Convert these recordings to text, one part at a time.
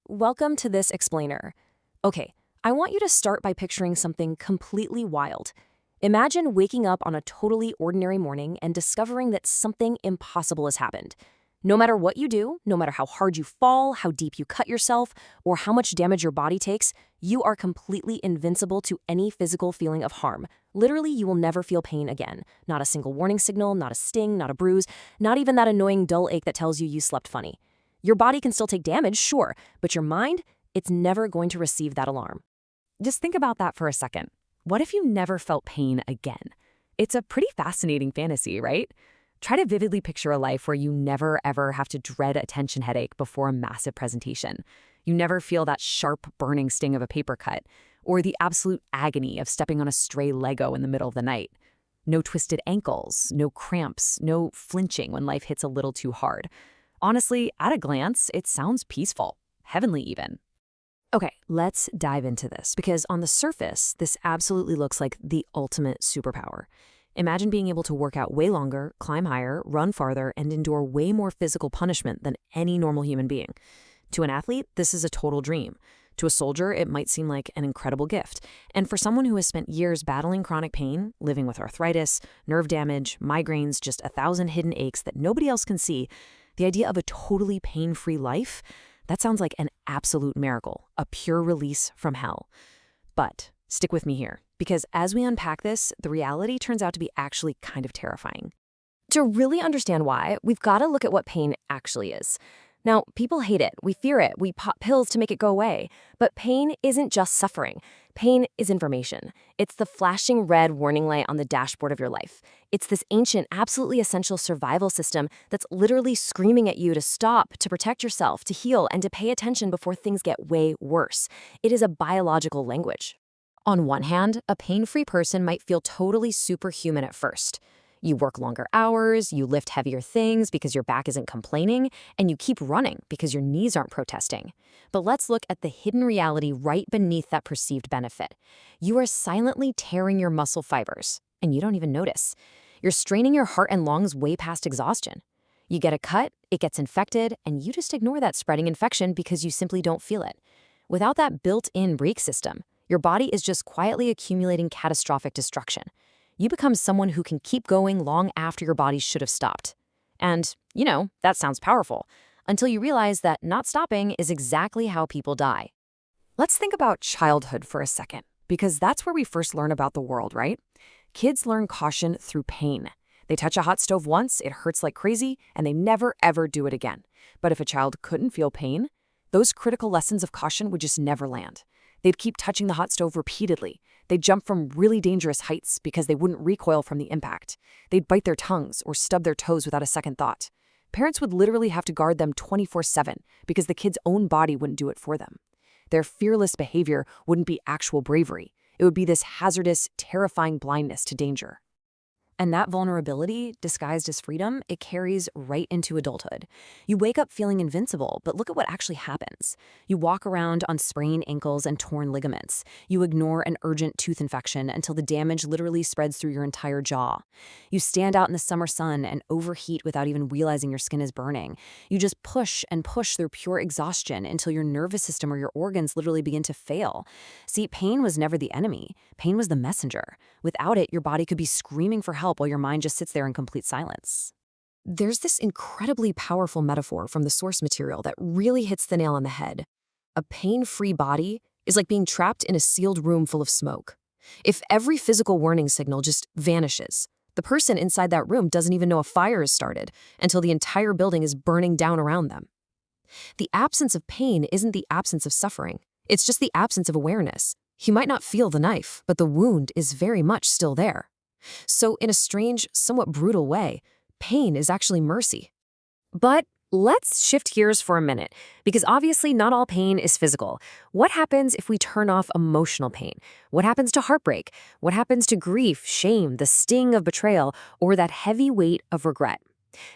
Welcome to this explainer. Okay, I want you to start by picturing something completely wild. Imagine waking up on a totally ordinary morning and discovering that something impossible has happened. No matter what you do, no matter how hard you fall, how deep you cut yourself, or how much damage your body takes, you are completely invincible to any physical feeling of harm. Literally, you will never feel pain again. Not a single warning signal, not a sting, not a bruise, not even that annoying dull ache that tells you slept funny. Your body can still take damage, sure, but your mind, it's never going to receive that alarm. Just think about that for a second. What if you never felt pain again? It's a pretty fascinating fantasy, right? Try to vividly picture a life where you never ever have to dread a tension headache before a massive presentation. You never feel that sharp, burning sting of a paper cut, or the absolute agony of stepping on a stray Lego in the middle of the night. No twisted ankles, no cramps, no flinching when life hits a little too hard. Honestly, at a glance, it sounds peaceful, heavenly even. Okay, let's dive into this, because on the surface, this absolutely looks like the ultimate superpower. Imagine being able to work out way longer, climb higher, run farther, and endure way more physical punishment than any normal human being. To an athlete, this is a total dream. To a soldier, it might seem like an incredible gift. And for someone who has spent years battling chronic pain, living with arthritis, nerve damage, migraines, just 1,000 hidden aches that nobody else can see, the idea of a totally pain-free life, that sounds like an absolute miracle, a pure release from hell. But stick with me here, because as we unpack this, the reality turns out to be actually kind of terrifying. To really understand why, we've got to look at what pain actually is. Now, people hate it, we fear it, we pop pills to make it go away. But pain isn't just suffering. Pain is information. It's the flashing red warning light on the dashboard of your life. It's this ancient, absolutely essential survival system that's literally screaming at you to stop, to protect yourself, to heal, and to pay attention before things get way worse. It is a biological language. On one hand, a pain-free person might feel totally superhuman at first. You work longer hours, you lift heavier things because your back isn't complaining, and you keep running because your knees aren't protesting. But let's look at the hidden reality right beneath that perceived benefit. You are silently tearing your muscle fibers, and you don't even notice. You're straining your heart and lungs way past exhaustion. You get a cut, it gets infected, and you just ignore that spreading infection because you simply don't feel it. Without that built-in brake system, your body is just quietly accumulating catastrophic destruction. You become someone who can keep going long after your body should have stopped. And, that sounds powerful, until you realize that not stopping is exactly how people die. Let's think about childhood for a second, because that's where we first learn about the world, right? Kids learn caution through pain. They touch a hot stove once, it hurts like crazy, and they never ever do it again. But if a child couldn't feel pain, those critical lessons of caution would just never land. They'd keep touching the hot stove repeatedly. They'd jump from really dangerous heights because they wouldn't recoil from the impact. They'd bite their tongues or stub their toes without a second thought. Parents would literally have to guard them 24/7 because the kid's own body wouldn't do it for them. Their fearless behavior wouldn't be actual bravery. It would be this hazardous, terrifying blindness to danger. And that vulnerability, disguised as freedom, it carries right into adulthood. You wake up feeling invincible, but look at what actually happens. You walk around on sprained ankles and torn ligaments. You ignore an urgent tooth infection until the damage literally spreads through your entire jaw. You stand out in the summer sun and overheat without even realizing your skin is burning. You just push and push through pure exhaustion until your nervous system or your organs literally begin to fail. See, pain was never the enemy. Pain was the messenger. Without it, your body could be screaming for help while your mind just sits there in complete silence. There's this incredibly powerful metaphor from the source material that really hits the nail on the head. A pain-free body is like being trapped in a sealed room full of smoke. If every physical warning signal just vanishes, the person inside that room doesn't even know a fire has started until the entire building is burning down around them. The absence of pain isn't the absence of suffering. It's just the absence of awareness. You might not feel the knife, but the wound is very much still there. So in a strange, somewhat brutal way, pain is actually mercy. But let's shift gears for a minute, because obviously not all pain is physical. What happens if we turn off emotional pain? What happens to heartbreak? What happens to grief, shame, the sting of betrayal, or that heavy weight of regret?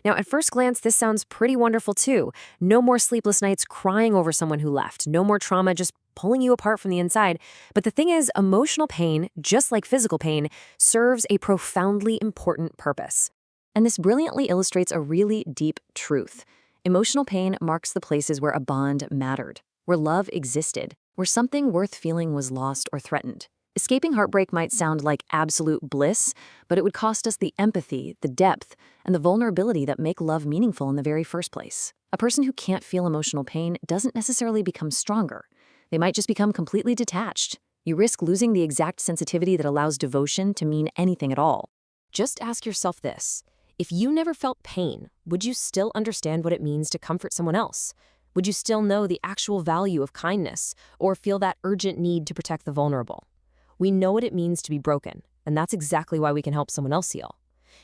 Now, at first glance, this sounds pretty wonderful too. No more sleepless nights crying over someone who left. No more trauma just pulling you apart from the inside. But the thing is, emotional pain, just like physical pain, serves a profoundly important purpose. And this brilliantly illustrates a really deep truth. Emotional pain marks the places where a bond mattered, where love existed, where something worth feeling was lost or threatened. Escaping heartbreak might sound like absolute bliss, but it would cost us the empathy, the depth, and the vulnerability that make love meaningful in the very first place. A person who can't feel emotional pain doesn't necessarily become stronger. They might just become completely detached. You risk losing the exact sensitivity that allows devotion to mean anything at all. Just ask yourself this. If you never felt pain, would you still understand what it means to comfort someone else? Would you still know the actual value of kindness or feel that urgent need to protect the vulnerable? We know what it means to be broken, and that's exactly why we can help someone else heal.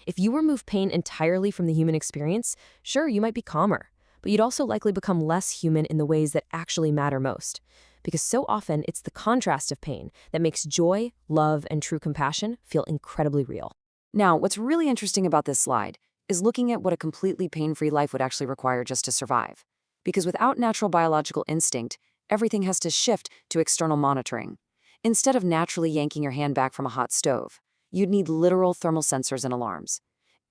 If you remove pain entirely from the human experience, sure, you might be calmer, but you'd also likely become less human in the ways that actually matter most. Because so often it's the contrast of pain that makes joy, love, and true compassion feel incredibly real. Now, what's really interesting about this slide is looking at what a completely pain-free life would actually require just to survive. Because without natural biological instinct, everything has to shift to external monitoring. Instead of naturally yanking your hand back from a hot stove, you'd need literal thermal sensors and alarms.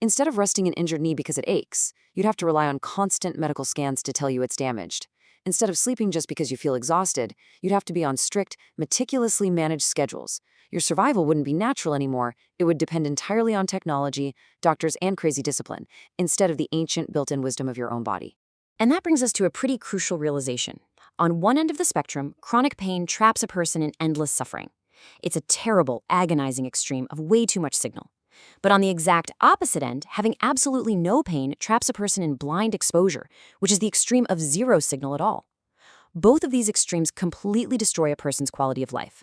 Instead of resting an injured knee because it aches, you'd have to rely on constant medical scans to tell you it's damaged. Instead of sleeping just because you feel exhausted, you'd have to be on strict, meticulously managed schedules. Your survival wouldn't be natural anymore. It would depend entirely on technology, doctors, and crazy discipline, instead of the ancient built-in wisdom of your own body. And that brings us to a pretty crucial realization. On one end of the spectrum, chronic pain traps a person in endless suffering. It's a terrible, agonizing extreme of way too much signal. But on the exact opposite end, having absolutely no pain traps a person in blind exposure, which is the extreme of zero signal at all. Both of these extremes completely destroy a person's quality of life.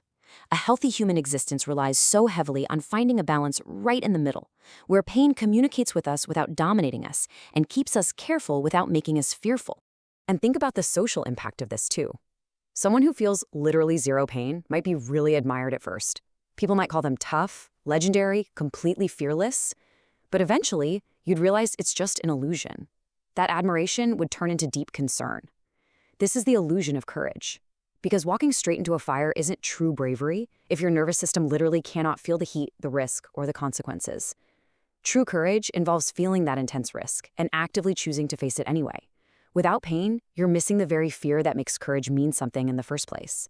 A healthy human existence relies so heavily on finding a balance right in the middle, where pain communicates with us without dominating us and keeps us careful without making us fearful. And think about the social impact of this too. Someone who feels literally zero pain might be really admired at first. People might call them tough, legendary, completely fearless. But eventually, you'd realize it's just an illusion. That admiration would turn into deep concern. This is the illusion of courage. Because walking straight into a fire isn't true bravery if your nervous system literally cannot feel the heat, the risk, or the consequences. True courage involves feeling that intense risk and actively choosing to face it anyway. Without pain, you're missing the very fear that makes courage mean something in the first place.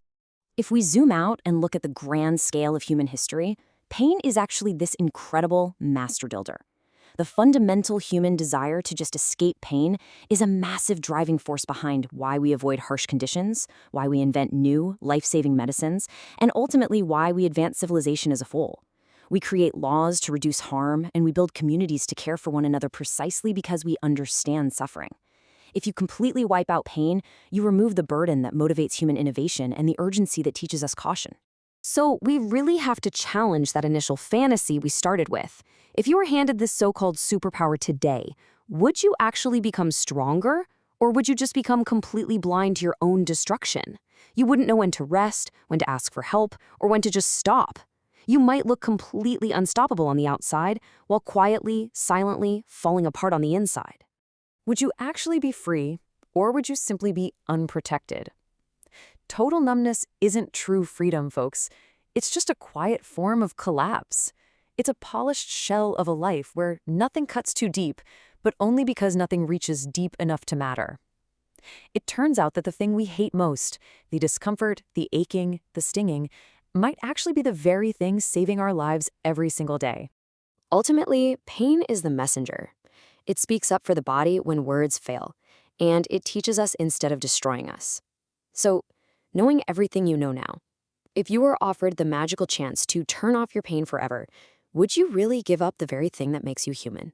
If we zoom out and look at the grand scale of human history, pain is actually this incredible master builder. The fundamental human desire to just escape pain is a massive driving force behind why we avoid harsh conditions, why we invent new, life-saving medicines, and ultimately why we advance civilization as a whole. We create laws to reduce harm, and we build communities to care for one another precisely because we understand suffering. If you completely wipe out pain, you remove the burden that motivates human innovation and the urgency that teaches us caution. So we really have to challenge that initial fantasy we started with. If you were handed this so-called superpower today, would you actually become stronger? Or would you just become completely blind to your own destruction? You wouldn't know when to rest, when to ask for help, or when to just stop. You might look completely unstoppable on the outside, while quietly, silently falling apart on the inside. Would you actually be free, or would you simply be unprotected? Total numbness isn't true freedom, folks. It's just a quiet form of collapse. It's a polished shell of a life where nothing cuts too deep, but only because nothing reaches deep enough to matter. It turns out that the thing we hate most, the discomfort, the aching, the stinging, might actually be the very thing saving our lives every single day. Ultimately, pain is the messenger. It speaks up for the body when words fail, and it teaches us instead of destroying us. So, knowing everything you know now, if you were offered the magical chance to turn off your pain forever, would you really give up the very thing that makes you human?